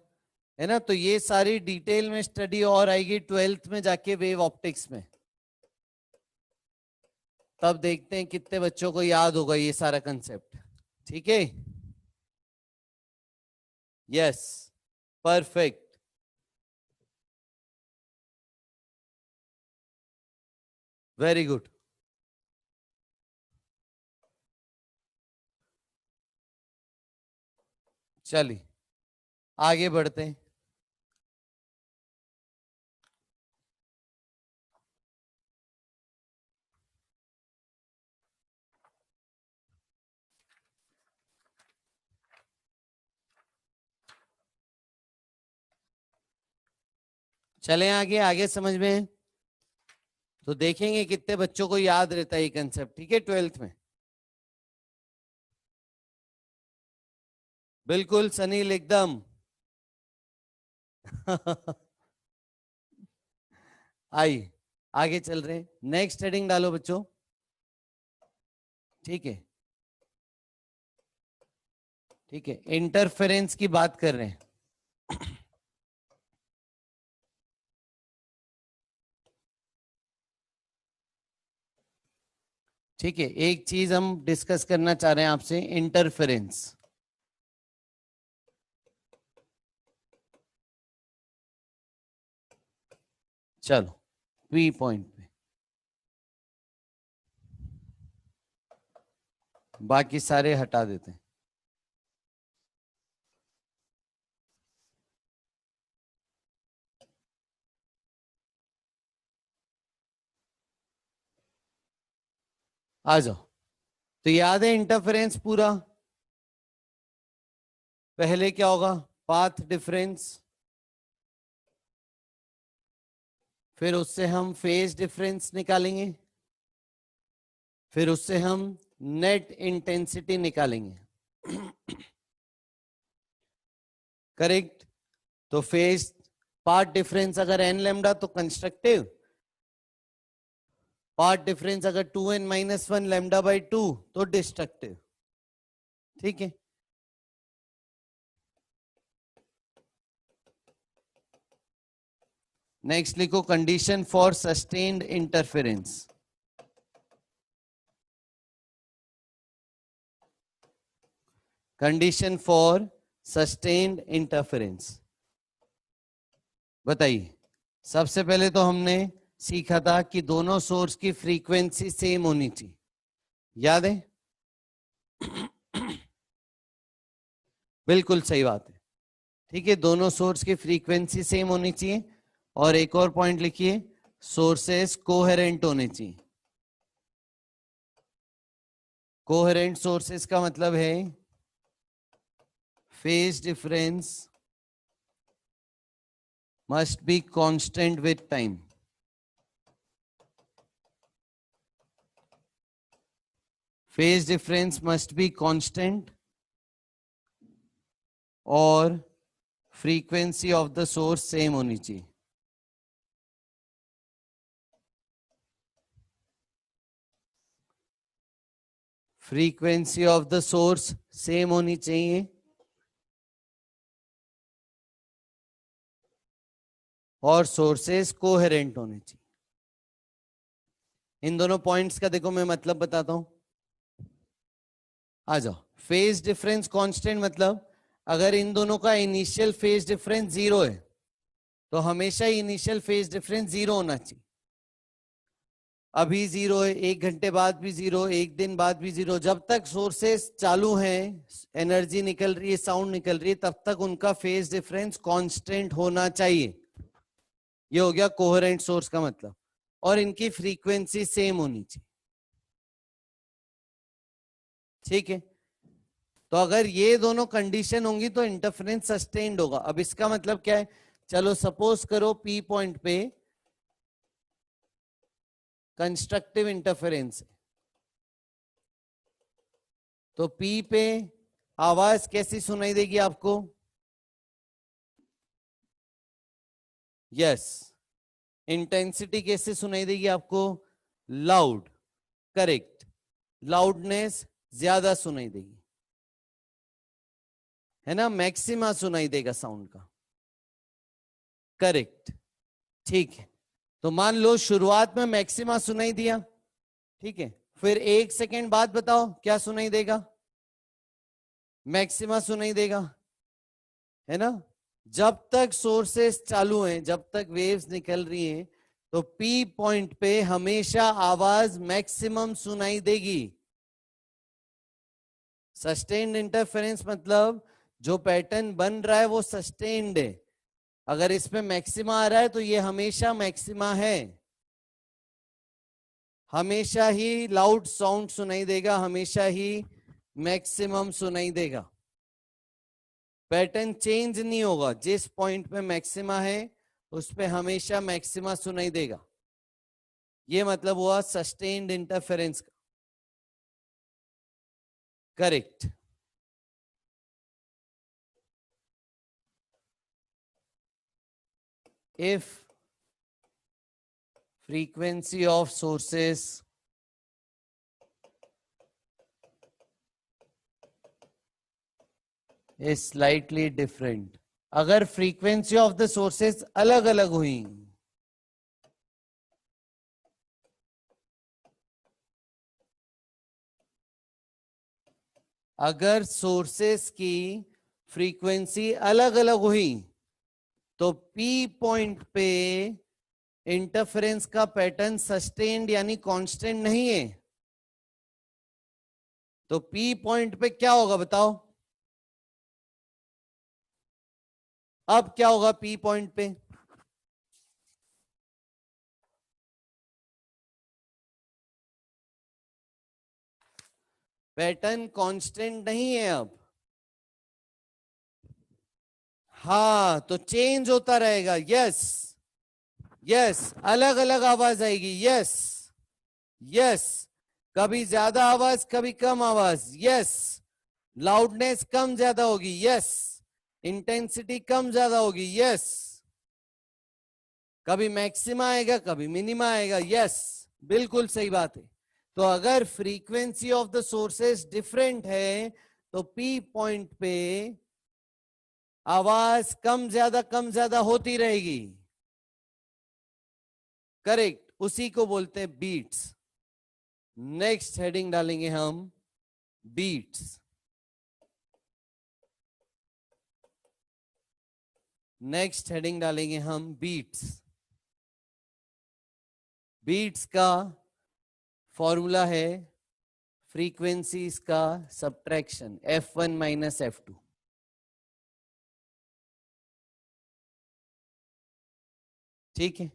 है ना? तो ये सारी डिटेल में स्टडी और आएगी 12th में जाके, वेव ऑप्टिक्स में। तब देखते हैं कितने बच्चों को याद होगा ये सारा कंसेप्ट। ठीक है? Yes, perfect. Very good. चलिए आगे बढ़ते हैं। चलें आगे, आगे समझ में है? तो देखेंगे कितने बच्चों को याद रहता है ये कंसेप्ट। ठीक है, 12th में। बिल्कुल सनील, एकदम। आइए आगे चल रहे हैं, नेक्स्ट हेडिंग डालो बच्चों। ठीक है, ठीक है, इंटरफेरेंस की बात कर रहे हैं। ठीक है, एक चीज हम डिस्कस करना चाह रहे हैं आपसे, इंटरफेरेंस। चलो पी पॉइंट पे, बाकी सारे हटा देते हैं। आ जाओ। तो याद है इंटरफेरेंस पूरा पहले क्या होगा, पाथ डिफरेंस, फिर उससे हम फेज डिफरेंस निकालेंगे, फिर उससे हम नेट इंटेंसिटी निकालेंगे। करेक्ट। तो फेज पार्ट डिफरेंस अगर एन लेमडा तो कंस्ट्रक्टिव, पार्ट डिफरेंस अगर 2n-1 लेमडा बाई 2 तो डिस्ट्रक्टिव। ठीक है, नेक्स्ट लिखो condition for sustained interference. Condition for sustained interference बताइए। सबसे पहले तो हमने सीखा था कि दोनों सोर्स की फ्रीक्वेंसी सेम होनी चाहिए, याद है? बिल्कुल सही बात है। ठीक है, दोनों सोर्स की फ्रीक्वेंसी सेम होनी चाहिए। और एक और पॉइंट लिखिए, सोर्सेस कोहेरेंट होने चाहिए। कोहेरेंट सोर्सेस का मतलब है phase difference must be constant with time. Phase difference must be constant और frequency of the source same होनी चाहिए। Frequency of the source same होनी चाहिए और सोर्सेस कोहेरेंट होने चाहिए। इन दोनों पॉइंट्स का देखो मैं मतलब बताता हूं, आ जाओ। फेज डिफरेंस कांस्टेंट मतलब अगर इन दोनों का इनिशियल फेज डिफरेंस 0 है तो हमेशा इनिशियल फेज डिफरेंस 0 होना चाहिए। अभी 0 है, 1 घंटे बाद भी 0, 1 दिन बाद भी 0, जब तक सोर्सेस चालू हैं, एनर्जी निकल रही है, साउंड निकल रही है, तब तक उनका फेज डिफरेंस कांस्टेंट होना चाहिए। ये हो गया कोहेरेंट सोर्स का मतलब। और इनकी फ्रीक्वेंसी सेम होनी चाहिए। ठीक है, तो अगर ये दोनों कंडीशन होंगी तो इंटरफेरेंस सस्टेन्ड होगा। अब इसका मतलब क्या है, चलो सपोज करो पी पॉइंट पे कंस्ट्रक्टिव इंटरफेरेंस है, तो पी पे आवाज कैसी सुनाई देगी आपको? यस। इंटेंसिटी कैसे सुनाई देगी आपको? लाउड। करेक्ट, लाउडनेस ज्यादा सुनाई देगी, है ना, मैक्सिमा सुनाई देगा साउंड का। करेक्ट। ठीक है, तो मान लो शुरुआत में मैक्सिमा सुनाई दिया, ठीक है, फिर 1 सेकेंड बाद बताओ क्या सुनाई देगा? मैक्सिमा सुनाई देगा, है ना। जब तक सोर्सेस चालू हैं, जब तक वेव्स निकल रही हैं, तो पी पॉइंट पे हमेशा आवाज मैक्सिमम सुनाई देगी। सस्टेन्ड इंटरफेरेंस मतलब जो पैटर्न बन रहा है वो सस्टेन्ड है। अगर इसमें मैक्सिमा आ रहा है तो ये हमेशा मैक्सिमा है, हमेशा ही लाउड साउंड सुनाई देगा, हमेशा ही मैक्सिमम सुनाई देगा। पैटर्न चेंज नहीं होगा, जिस पॉइंट पे मैक्सिमा है उस पे हमेशा मैक्सिमा सुनाई देगा। ये मतलब हुआ सस्टेन्ड इंटरफेरेंस का। Correct. if frequency of sources is slightly different, अगर फ्रीक्वेंसी ऑफ द सोर्सेस अलग अलग हुई, अगर सोर्सेस की फ्रीक्वेंसी अलग अलग हुई तो पी पॉइंट पे इंटरफेरेंस का पैटर्न सस्टेन्ड यानी कांस्टेंट नहीं है। तो पी पॉइंट पे क्या होगा बताओ? अब क्या होगा पी पॉइंट पे? पैटर्न कांस्टेंट नहीं है अब। हाँ, तो चेंज होता रहेगा। यस, यस, अलग अलग आवाज आएगी। यस, यस, कभी ज्यादा आवाज, कभी कम आवाज। यस, लाउडनेस कम ज्यादा होगी। यस, इंटेंसिटी कम ज्यादा होगी। यस, कभी मैक्सिमा आएगा, कभी मिनिमा आएगा। यस, बिल्कुल सही बात है। तो अगर frequency of the sources different है तो पी पॉइंट पे आवाज कम ज्यादा होती रहेगी। करेक्ट, उसी को बोलते हैं बीट्स। नेक्स्ट हेडिंग डालेंगे हम बीट्स। नेक्स्ट हेडिंग डालेंगे हम बीट्स। बीट्स का फॉर्मूला है फ्रीक्वेंसीज का सब्ट्रैक्शन, F1 माइनस F2। ठीक है,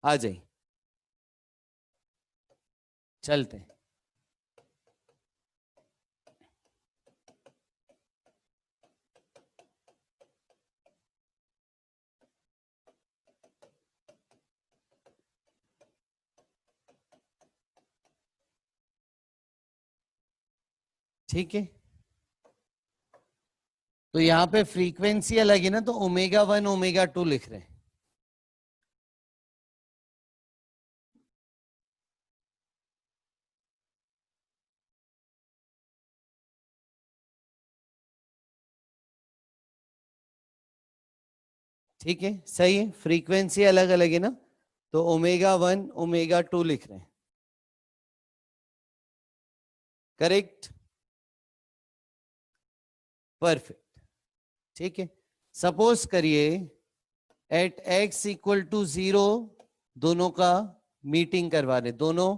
आ जाइए, चलते हैं। ठीक है, तो यहां पे फ्रीक्वेंसी अलग है ना, तो ω1 ω2 लिख रहे हैं। ठीक है, सही है, फ्रीक्वेंसी अलग अलग है ना, तो ω1 ω2 लिख रहे हैं। Correct, perfect. ठीक है, सपोज करिए एट x इक्वल टू 0 दोनों का मीटिंग करवा रहे, दोनों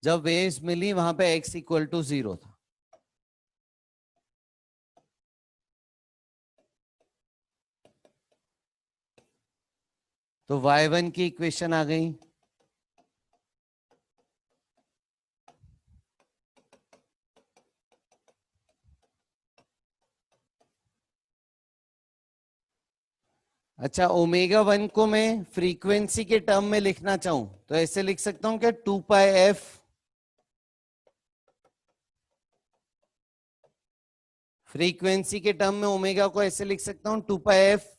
जब वेव्स मिली वहां पे x इक्वल टू 0 था। तो y1 की इक्वेशन आ गई। अच्छा, ω1 को मैं फ्रीक्वेंसी के टर्म में लिखना चाहूं तो ऐसे लिख सकता हूं क्या, 2πf। फ्रीक्वेंसी के टर्म में ओमेगा को ऐसे लिख सकता हूं 2πf।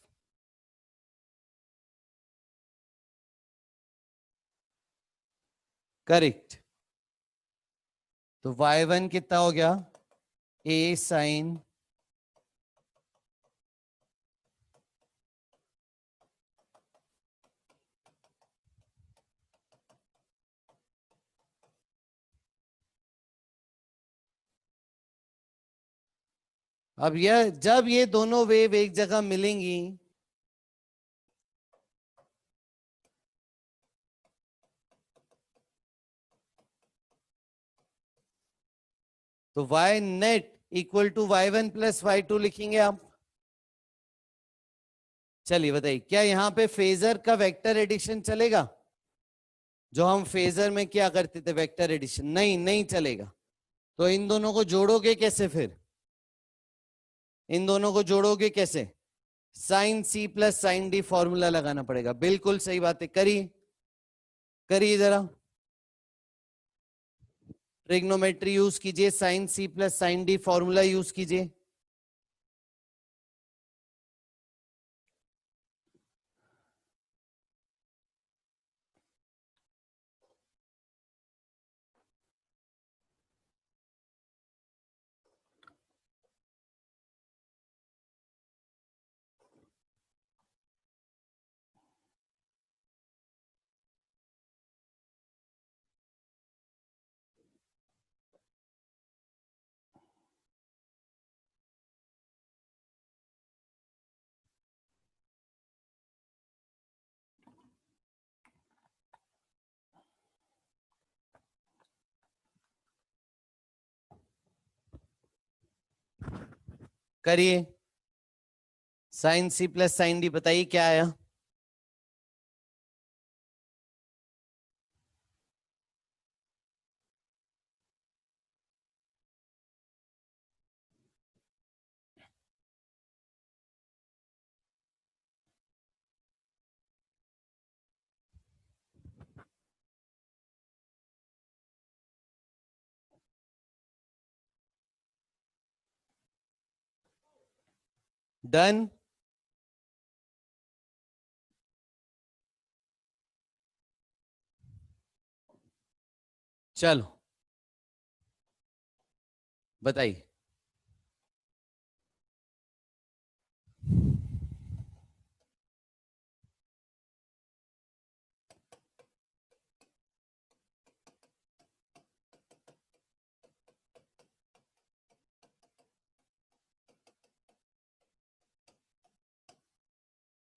करेक्ट, तो y1 कितना हो गया, a साइन अब यह जब ये दोनों वेव एक जगह मिलेंगी तो y net equal to y1 plus y2 लिखेंगे आप। चलिए बताइए, क्या यहां पे फेजर का वेक्टर एडिशन चलेगा, जो हम फेजर में क्या करते थे वेक्टर एडिशन? नहीं, नहीं चलेगा। तो इन दोनों को जोड़ोगे कैसे फिर? इन दोनों को जोड़ोगे कैसे? Sine C plus sine D formula लगाना पड़ेगा। बिल्कुल सही बात है, करिए, करिए जरा, ट्रिग्नोमेट्री यूज कीजिए, sine C plus sine D formula use कीजिए। करिए, sine C plus sine D, बताइए क्या आया। डन। चलो बताइए।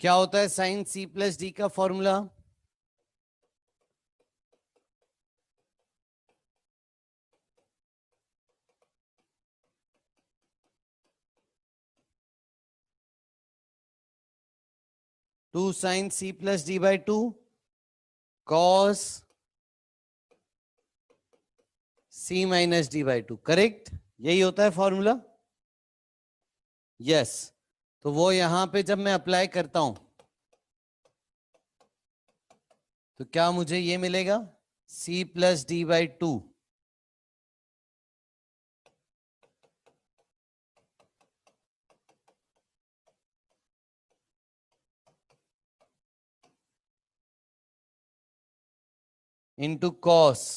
क्या होता है साइन सी प्लस डी का formula? Two sine C plus D by two cos C minus D by two, correct? यही होता है फॉर्मूला। यस। तो वो यहां पे जब मैं अप्लाई करता हूं तो क्या मुझे ये मिलेगा? C plus D by two into cos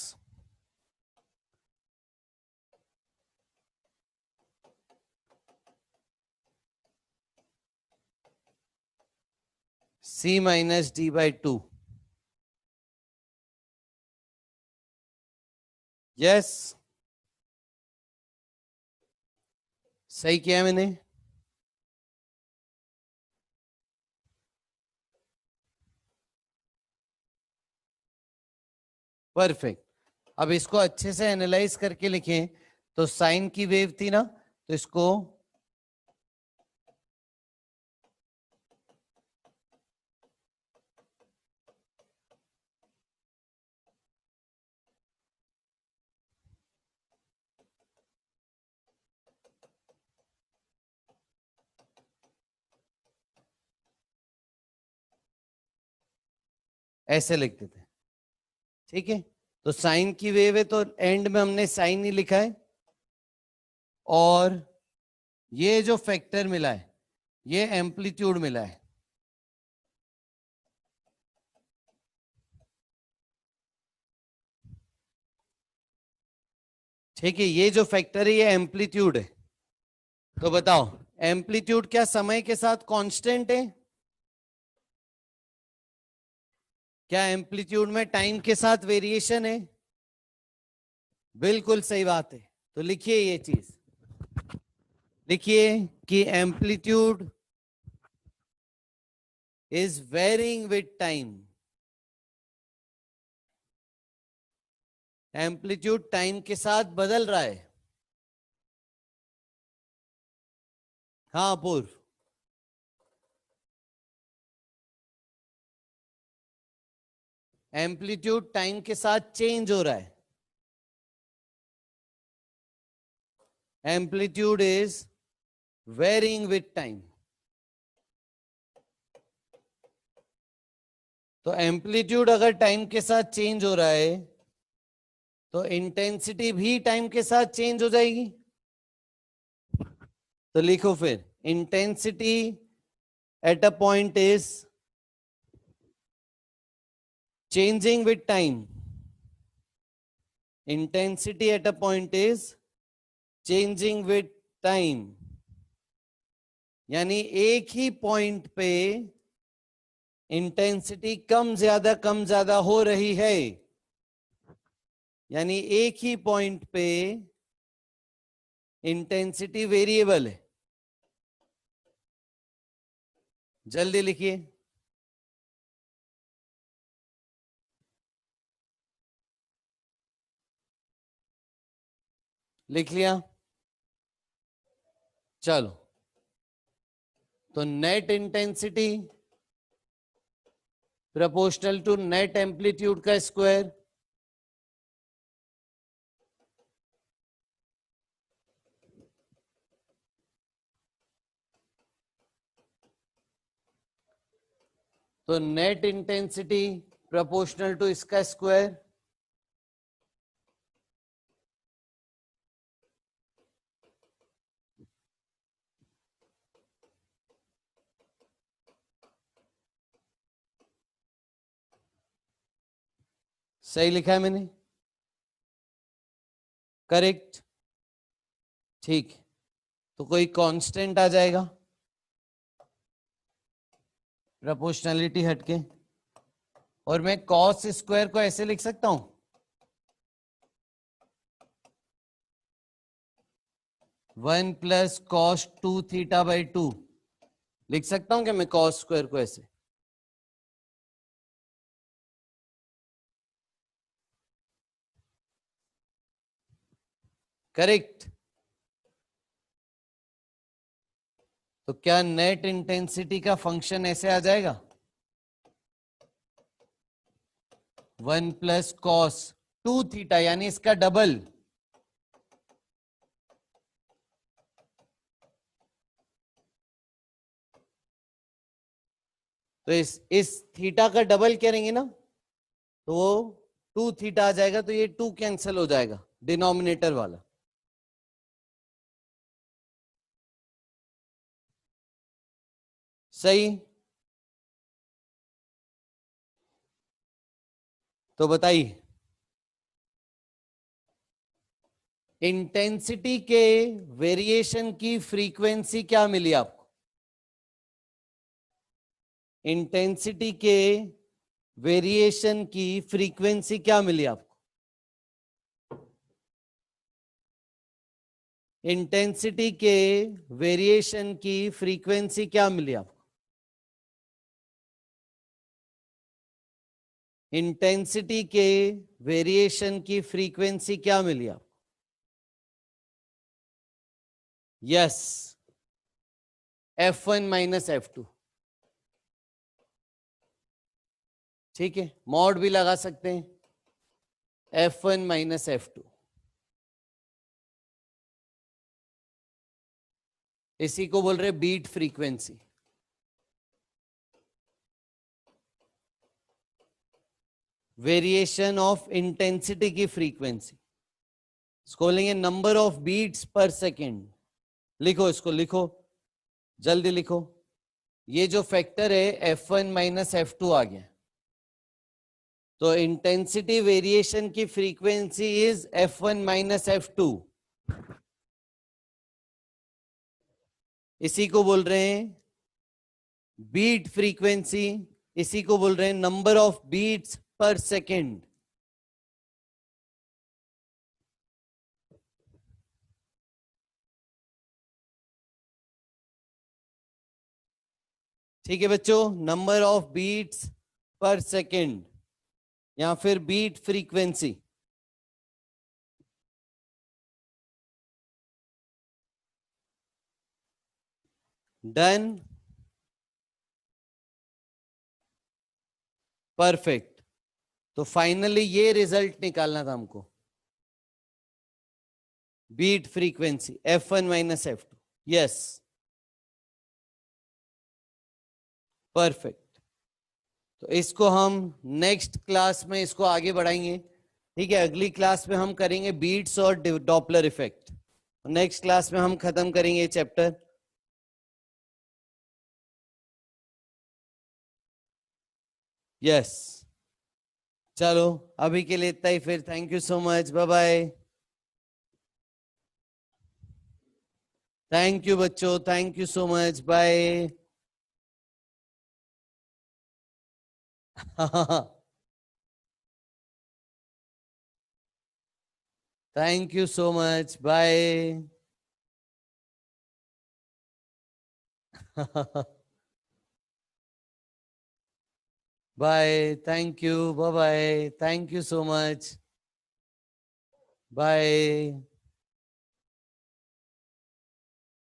C minus D by two. Yes, सही किया है मैंने। परफेक्ट। अब इसको अच्छे से एनालाइज करके लिखें तो साइन की वेव थी ना, तो इसको ऐसे लिख देते हैं, ठीक है? तो साइन की वेव है तो एंड में हमने साइन ही लिखा है, और ये जो फैक्टर मिला है ये एम्पलीट्यूड मिला है। ठीक है, ये जो फैक्टर है ये एम्पलीट्यूड है। तो बताओ, एम्पलीट्यूड क्या समय के साथ कांस्टेंट है? क्या एम्पलीट्यूड में टाइम के साथ वेरिएशन है? बिल्कुल सही बात है। तो लिखिए ये चीज, लिखिए कि amplitude is varying with time. Amplitude time के साथ बदल रहा है। हाँ पूर्व। एम्पलीट्यूड टाइम के साथ चेंज हो रहा है। Amplitude is varying with time. तो एम्पलीट्यूड अगर टाइम के साथ चेंज हो रहा है तो इंटेंसिटी भी टाइम के साथ चेंज हो जाएगी। तो लिखो फिर, intensity at a point is changing with time. Intensity at a point is changing with time. यानी एक ही पॉइंट पे इंटेंसिटी कम ज्यादा हो रही है। यानी एक ही पॉइंट पे इंटेंसिटी वेरिएबल है। जल्दी लिखिए। लिख लिया? चलो, तो net intensity proportional to net amplitude का स्क्वायर। तो नेट इंटेंसिटी प्रोपोर्शनल टू इसका स्क्वायर। सही लिखा है मैंने? करेक्ट, ठीक। तो कोई कांस्टेंट आ जाएगा प्रोपोर्शनलिटी हटके, और मैं कॉस स्क्वायर को ऐसे लिख सकता हूं, one plus cos 2 theta by 2 लिख सकता हूं क्या मैं कॉस स्क्वायर को ऐसे? करेक्ट। तो क्या नेट इंटेंसिटी का फंक्शन ऐसे आ जाएगा, वन प्लस कॉस 2 थीटा, यानी इसका डबल। तो इस थीटा का डबल करेंगे ना, तो वो 2 थीटा आ जाएगा, तो ये 2 कैंसिल हो जाएगा डिनोमिनेटर वाला। सही। तो बताइए इंटेंसिटी के वेरिएशन की फ्रीक्वेंसी क्या मिली आपको? इंटेंसिटी के वेरिएशन की फ्रीक्वेंसी क्या मिली आपको? इंटेंसिटी के वेरिएशन की फ्रीक्वेंसी क्या मिली आपको? इंटेंसिटी के वेरिएशन की फ्रीक्वेंसी क्या मिली आपको? Yes, F1 minus F2। ठीक है, मॉड भी लगा सकते हैं, F1 माइनस F2। इसी को बोल रहे beat frequency, variation of intensity की फ्रीक्वेंसी। इसको लेंगे number of beats per second. लिखो, इसको लिखो, जल्दी लिखो। ये जो फैक्टर है F1 माइनस F2 आ गया, तो इंटेंसिटी वेरिएशन की frequency is F1 minus F2। इसी को बोल रहे हैं बीट फ्रीक्वेंसी, इसी को बोल रहे हैं number of beats per second. ठीक है बच्चों, number of beats per second या फिर बीट फ्रीक्वेंसी। Done, perfect. तो फाइनली ये रिजल्ट निकालना था हमको, beat frequency F1 minus F2। Yes, perfect. तो इसको हम नेक्स्ट क्लास में इसको आगे बढ़ाएंगे। ठीक है, अगली क्लास में हम करेंगे बीट्स और डॉपलर इफेक्ट। नेक्स्ट क्लास में हम खत्म करेंगे ये चैप्टर। यस, चलो अभी के लिए इतना ही, फिर thank you so much, bye bye. Thank you बच्चों, thank you so much, bye. Thank you so much, bye. Bye, thank you, bye bye, thank you so much, bye.